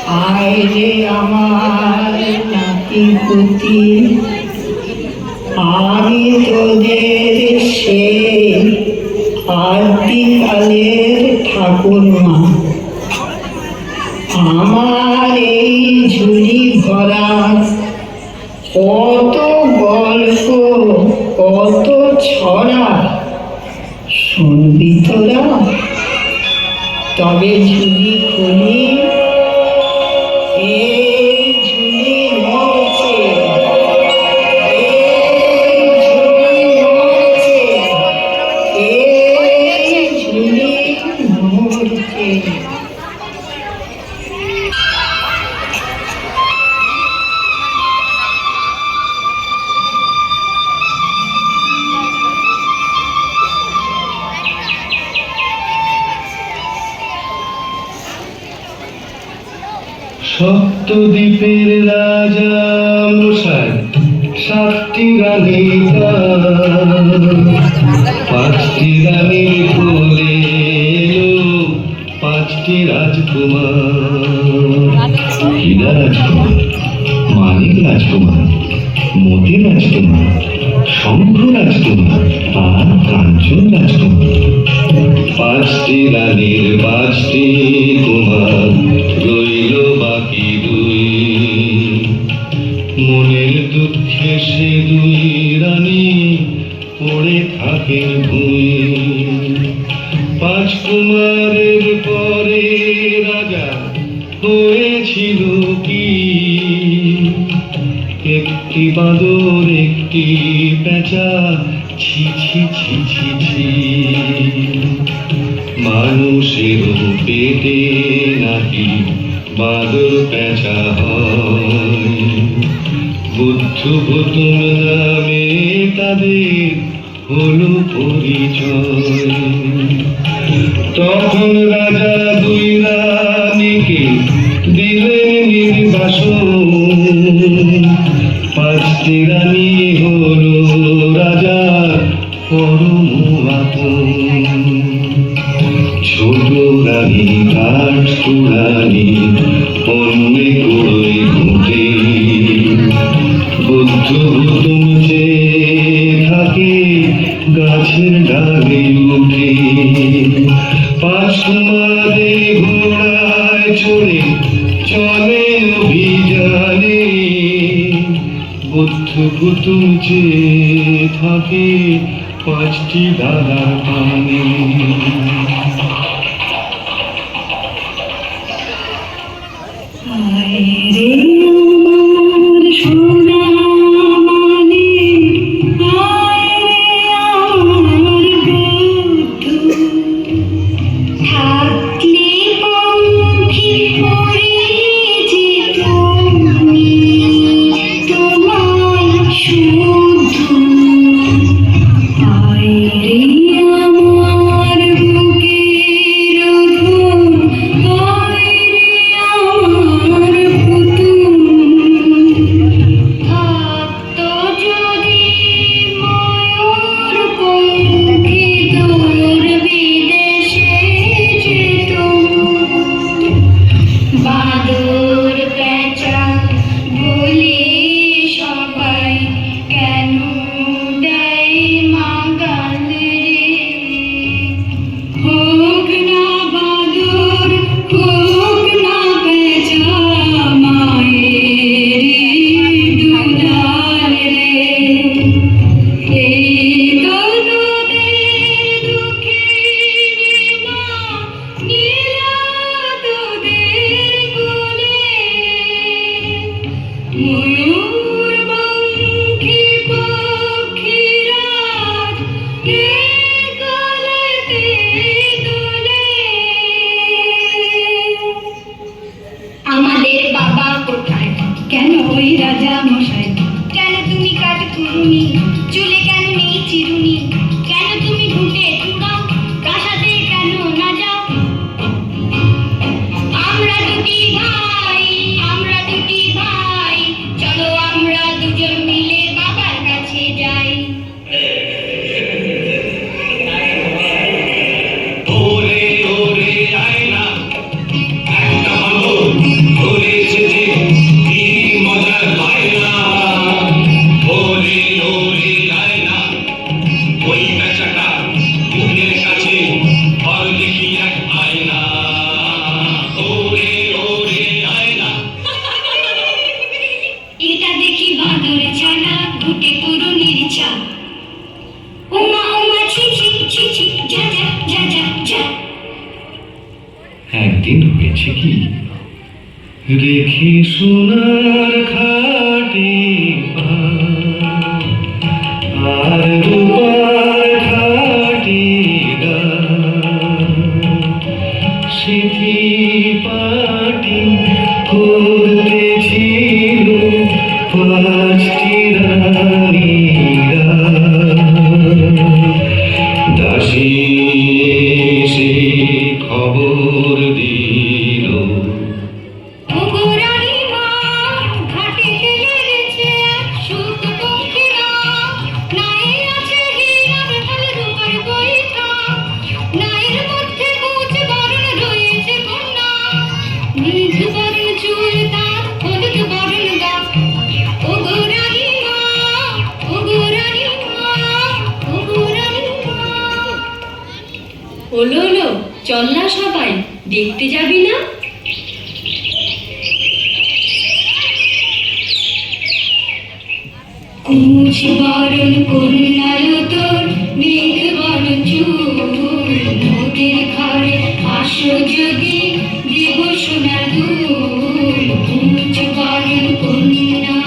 আয় রে আমার নাতি পুতি, আমি তোদের সেই আদিকালের ঠাকুরমা। আমার এই ঝুলি ভরা কত গল্প, কত ছড়া শুনবি তোরা? তবে ঝুলি খুলি, এই ঝুলি নড়ছে, এই ঝুলি নড়ছে, এই ঝুলি নড়ছে। সপ্তদ্বীপের রাজা মশাই সাতটি রানী, পাঁচটি রানীর কোলে এলো পাঁচটি রাজকুমার। হীরা রাজকুমার, মানিক রাজকুমার, মতি রাজকুমার, শঙ্খ রাজকুমার আর কাঞ্চন রাজকুমার। পাঁচটি রানীর পাঁচটি কুমার, রইল বাকি দুই। মনের দুঃখে সে দুই রানী পড়ে থাকে ভুঁই। পাঁচ কুমারের পরে রাজা হয়েছিল কি? একটি বাঁদর, একটি পেঁচা, ছি ছি ছি ছি ছি। মানুষের পেটে নাকি বাঁদর পেঁচা হয়। বুদ্ধ ভূতুম নামে তাদের হলো পরিচয়। তখন রাজা দুই রানীকে দিলেন নির্বাসন। পাঁচটি রানী হলো রাজার পরম আপন। ছোট রানী কাঠ কুড়ানি অন্যে কুড়োয় ঘুঁটে। বুদ্ধ ভূতুম চেয়ে থাকে গাছের ডালে উঠে। পাঁচ কুমারে ঘোড়ায় চড়ে চলে অভিযানে। বুদ্ধ ভূতুম চেয়ে থাকে পাঁচটি দাদার পানে। করছে কি? রেখে সোনার খাটে পা, আর রূপার খাটে গা, স্মৃতি পাটি করতেছিল পাঁচটি রানীরা। দাসী এসে খবর দিল, ওলো ওলো, চল না সবাই, দেখতে যাবি না? কুচ বরণ কন্যার তোর, মেঘ বরণ চুল, মোদের ঘরে আসো যদি দেব সোনার দুল। কুচ বরণ কন্যা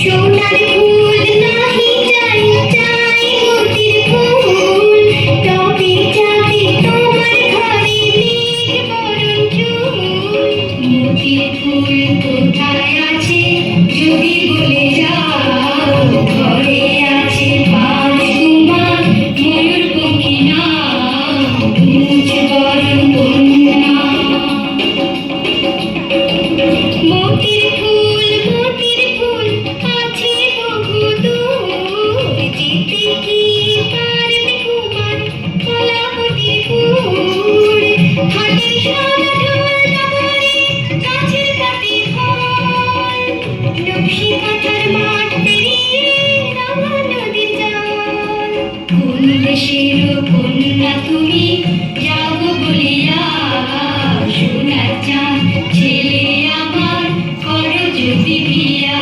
সোনার ফুল নাহি চাই, চাই মোতির ফুল। তবে যাবে তোমার ঘরে মেঘ বরণ চুল। মোতির ফুল কোথায় আছে যদি বলে যাও, ঘরে আছে পাঁচ কুমার ময়ূর পক্ষী নাম, কুচ বরণ কন্যা। মোতির ফুল আছে বহু দূর, যেতে কি পারবে কুমার কলাবতীর ফুল। হাটের সাদা ঢোল নগরে, গাছের পাতে ফল, নকশি কাঁথার মাঠ পেরিয়ে রাঙা নদীর জল। কোন দেশের কন্যা তুমি, যাও বলিয়া সোনার চাঁদ ছেলে আমার করো যদি বিয়া।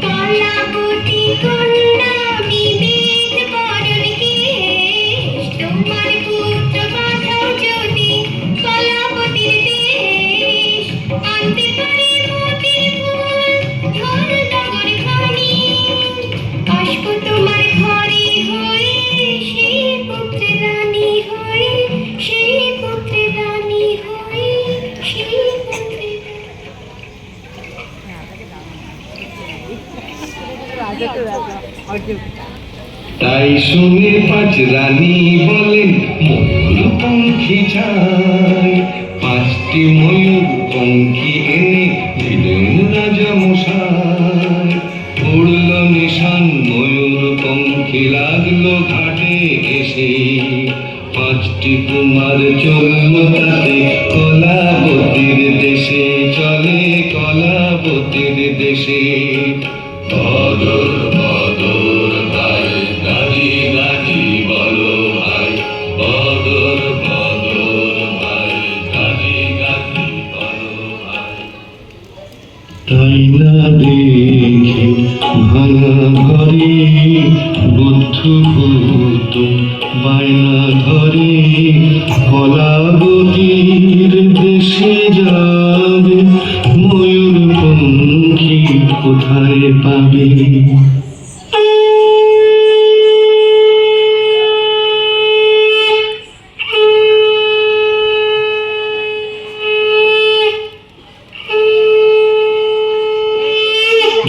কলাবতী কন্যা বিবিধ বরণ কেশ, তোমার পুত্র পাঠাও যদি কলাবতীর দেশ। আনতে পারি মোতির ফুল ধল নগর খানি, আসবো তোমার ঘরে হয়ে সেই পুত্রের রানী হয়ে, সেই পুত্রের রানী হয়ে, সেই পুত্রের তাই শুনে পাঁচ রানী বলেন ময়ূর পঙ্খী চাই। পাঁচটি ময়ূর পঙ্খী এনে দিলেন রাজা মশাই। উড়ল নিশান ময়ূর পঙ্খী লাগলো ঘাটে এসে, পাঁচটি কুমার চলল তাতে কলাবতীর দেশে, চলে কলাবতীর দেশে। বদর বদর ভাই, গাজি গাজি বলো ভাই, বদর বদর ভাই, গাজি গাজি বলো ভাই। তাই না দেখি ভাঙা ঘরে, বুদ্ধ কুতুম বায়না ধরে, কলাবতীর দেশে যাবে, ময়ূর পঙ্খী কোথায় পাবে?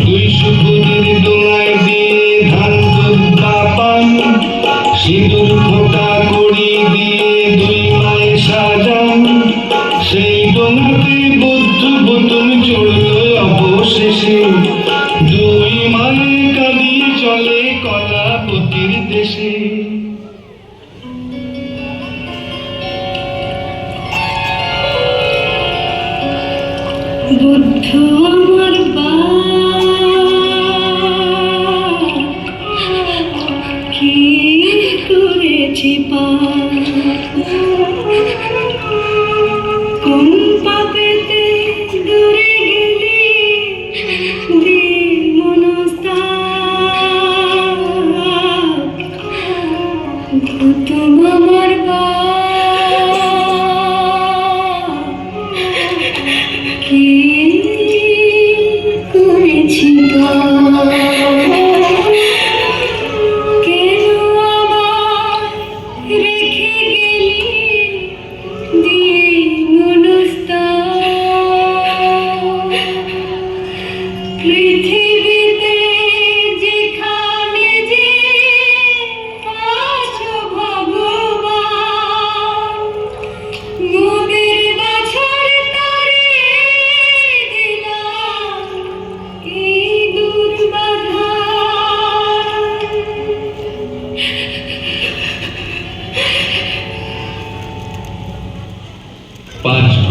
দুই সুপুত্রের দোলায় দিয়ে ধান দুব্বা পান, সিঁদুর ফোঁটা করি দিয়ে দুই মায়ে সাজান। সেই ডোঙাতে বুদ্ধ বোতল চড়ল অবশেষে, দুই মায়ে কাঁদিয়ে চলে কলাবতীর দেশে। বুদ্ধ আমার কি করেছি কোন পাপেতে দূরে গেলি দি মনস্তাপ। গৌতম আমার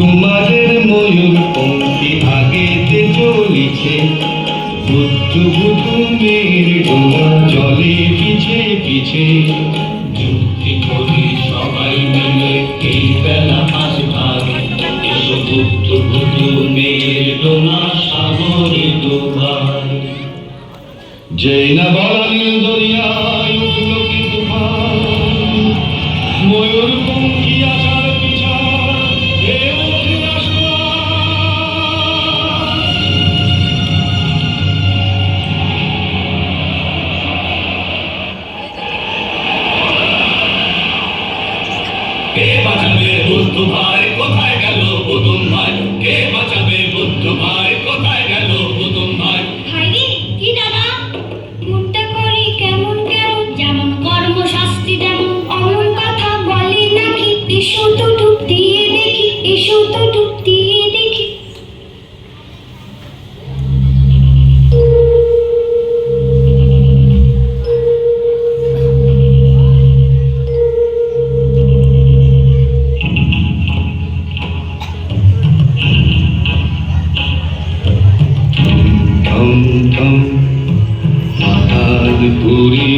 কুমারের ময়ূর পঙ্ক্তি আগেতে চলিছে, বুদ্ধু বুধু মেয়ের ডোলা জলে পিছে পিছে। যুক্তি করে সবাই মিলে এই বেলা আজ ভাগ, এসো বুদ্ধু বুধু মেয়ের ডোলা সাগরে ডোবায়। যেই না বলা নীল দরিয়ায় উঠল কি তুফান, ময়ূর পঙ্খী আসার পিছায় এ ওঠে কে বাঁচাবে বুদ্ধু ভাই, কোথায় গেল পুতুম ভাই? কে বাঁচাবে বুদ্ধু ভাই, কোথায় গেল পুতুম ভাই? ভাইরে কি দাদা, মনটা করি কেমন কেমন, যেমন কর্মশাস্ত্রী তেমন অমন কথা বলে নাকি। এসো তো ডুব দিয়ে দেখি, এসো তো ডুব দিয়ে দেখি। থম থম মাতাল পুরি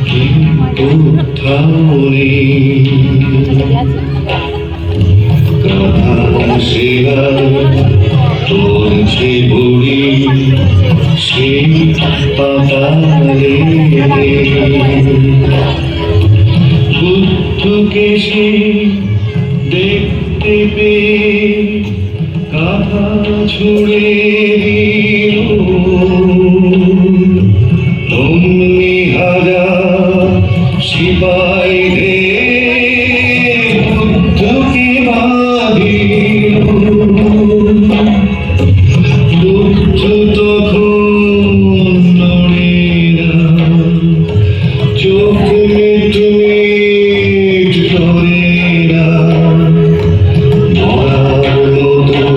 কিন্তু থামনে, কাঁথা সেরা চলছে বুড়ি সেই পাতালে। বুদ্ধকে সে দেখতে পেয়ে কাঁথা ছুড়ে দিল, অমনি হাজার সিপাই বুদ্ধকে বাঁধিল। বুদ্ধ তখন নড়ে না, চোখ মিট মিট করে না, মরার মতো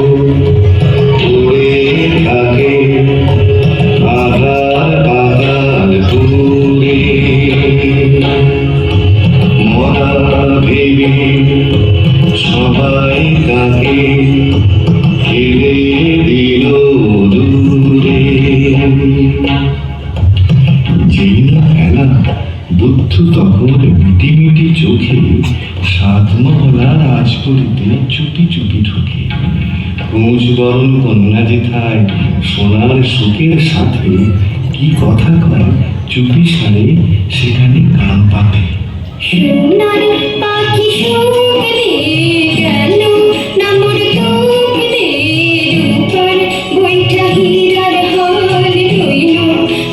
পড়ে থাকে আধার পাতাল পুরে। মরা ভেবে সবাই তাকে ফেলে দিল দূরে। যেই না ফেলা বুদ্ধ তখন মিটি মিটি চোখে সাতমহলা রাজপুরীতে চুপি চুপি ঢুকে। কুঁজ বরণ কন্যা যেথায় সোনার সুখের সাথে কি কথা কয় চুপি সারে সেখানে কান পাতে। সোনার পাখি শুকলে গেল না মোর তোকলে, রূপার বৈঠা হীরার হাল রইল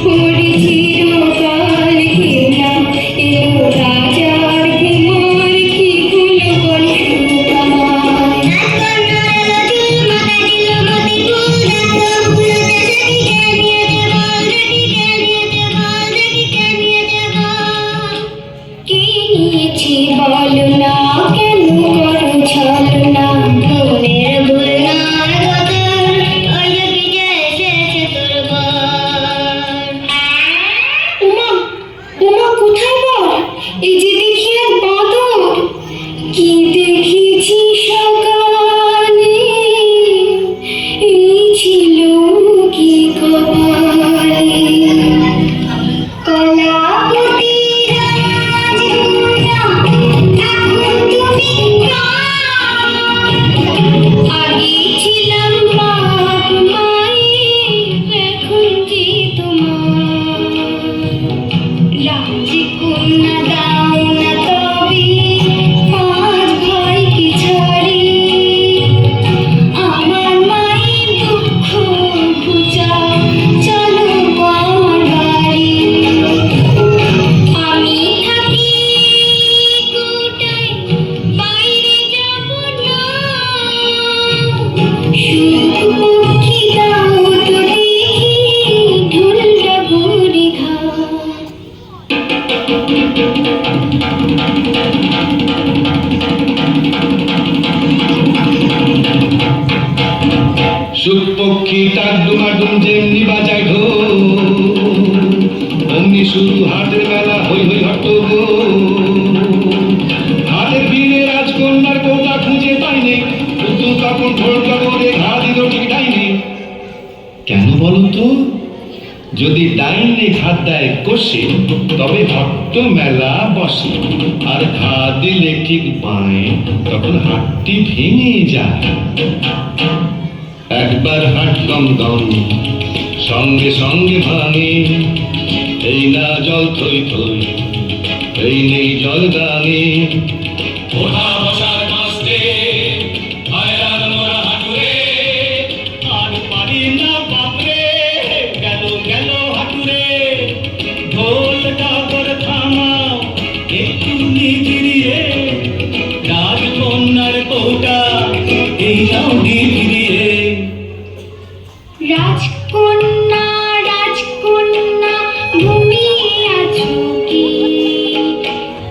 মোর চিরকাল। ঘেরা এলো রাজার কুমার, কি ভুল বল সুখ আমার। কি নিয়েছি বলো না, কেন করো ছলনা, মনের ভুল নার বদল, ওই বিজয় এসেছে তোর ঘর। উমা উমা কোথায় বল, এই যে দেখি এক বাঁদর। কি দেখেছি সকালে, এই ছিল কি কপালে। কলাপতি রাজকন্যা, এখন তুমি আগে ছিলাম বাপ মায়ের, এখন কি তোমার? রাজকন্যা দাও না তবে পাঁচ ভাইকে ছাড়ি, আমার মায়ের দুঃখ ঘুচাও, চলো আমার বাড়ি। আমি থাকি কোটায়, বাইরে যাব না, সুখ পক্ষী দাও তো দেখি, ঢুলটা ঘুরে ঘাট। সুখ পক্ষী টাকডুমাডুম যেমনি বাজায় ঢোল, অমনি শুরু হাটের মেলা হই হই হট্টগোল। হাটের ভিড়ে রাজকন্যার কোটা খুঁজে পাইনি, উপর ঢোলটা করে ঘা দিল ঠিক ডাইনে। কেন বলো তো? যদি ডাইনে ঘাত দেয় কষে, তবে ভক্ত মেলা বসে, আর ঘা দিলে ঠিক বাঁয়ে, তখন হাতটি ভেঙে যায়। একবার হাট গম গম, সঙ্গে সঙ্গে ভাঙে, এই না জল থই থই, এই নেই জল গানে। ওঠা বসার মাস্তে হায়রান মোরা হাঁটুরে, আর পারি না বাপরে, গেল গেল হাঁটুরে। ঢোলটা করে থামাও একটু ফিরিয়ে, রাজকন্যার কৌটা এই নাও ফিরিয়ে। রাজকন্যা রাজকন্যা ঘুমিয়ে আছো কি?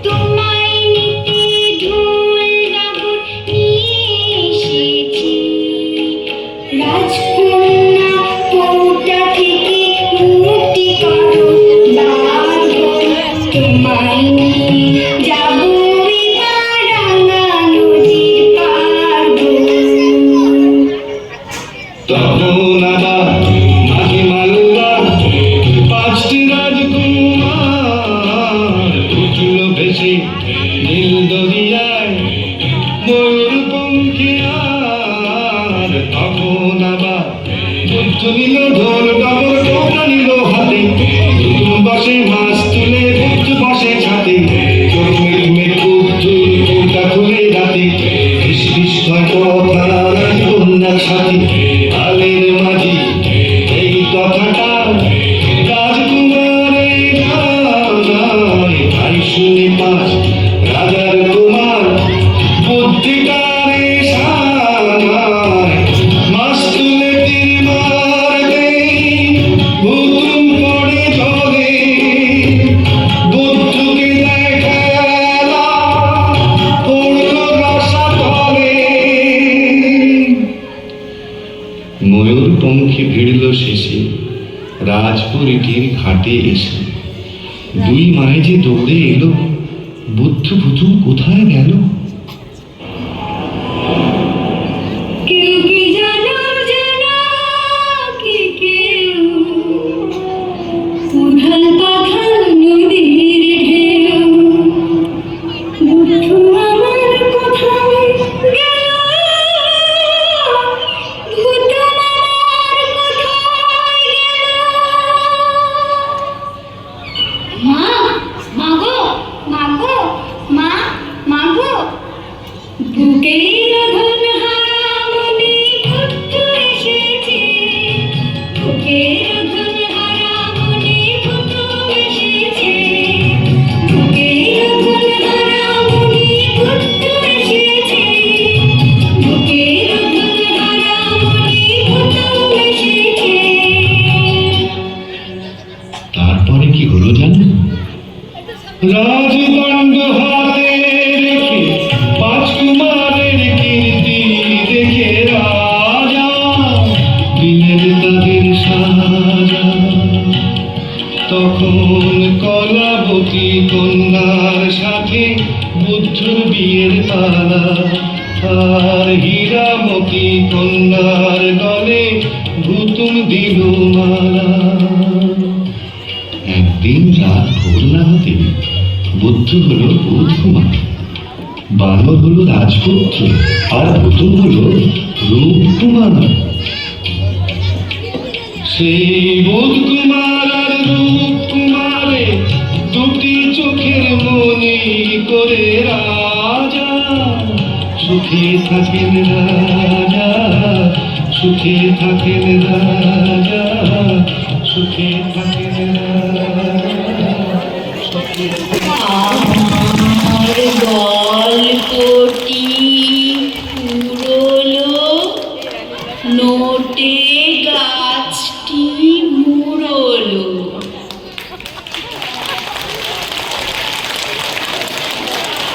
তোমায় নিতে ঢোল ডাবর নিয়ে এসেছি। রাজকন্যা কৌটা থেকে মুক্তি করো, তোমায় নিয়ে যাবো এবার রাঙা নদীর পার। তখন আবার মাঝে মাল্লা পাঁচটি রাজকুমার উঠল ভেসে নীল দরিয়ায় ময়ূরপঙ্খী আর। তখন আবার বুদ্ধ নিল ঢোল ডবল টোটা নিল হাতে, নতুন বসে মাছ তুলে বুদ্ধ বসে ছাদে। চোখ মেঘ বুদ্ধ টোটা খুলে রাতে, ফিস ফিস হয় কথা রাজকন্যার সাথে। আলের মাঝি এই কথাটা রাজকুমারে জানায়, তাই শুনে পাঁচ রাজার কুমার বুদ্ধিটারে সানায়। মাছ তুলে তীর মারতে হুতুম পড়ে জলে, বুদ্ধকে দেখালা পড়ল রসাতলে। ময়ূরপঙ্খী ভিড়ল শেষে রাজপুরীটির ঘাটে এসে। দুই মায়ে যে দৌড়ে এলো, বুদ্ধ ভুতু কোথায় গেল? কেউ কি জানো জানো কি কেউ? উথাল পাথাল নদীর ঢেউ, বুদ্ধ আমার কোথায় গেল? বুদ্ধ আমার কোথায় গেল? মা, মাগো, মাগো, মা, মাগো। বুকের ধন হারামনি বুদ্ধ এসেছে, বুকের ধন হারামনি বুদ্ধ এসেছে, বুকের ধন হারামনি বুদ্ধ এসেছে, বুকের ধন হারামনি বুদ্ধ এসেছে। তারপরে কি হলো জানো? রাজদণ্ড হাতে রেখে পাঁচ কুমারের কীর্তি দেখে রাজা দিলেন তাদের সাজা। তখন কলাবতী কন্যার সাথে বুদ্ধর বিয়ের পালা, আর হীরামতি কন্যার গলে ভুতুম দিল মালা। একদিন রাত ভোর না হতে বুদ্ধ হলো বোধকুমার, বানর হলো রাজপুত্র, আর ভুতুম হলো রূপকুমার। সেই বোধকুমার আর রূপকুমারে দুটি চোখের মনি করে রাজা সুখে থাকেন রাজা, সুখে থাকেন রাজা, সুখে থাকেন রাজা।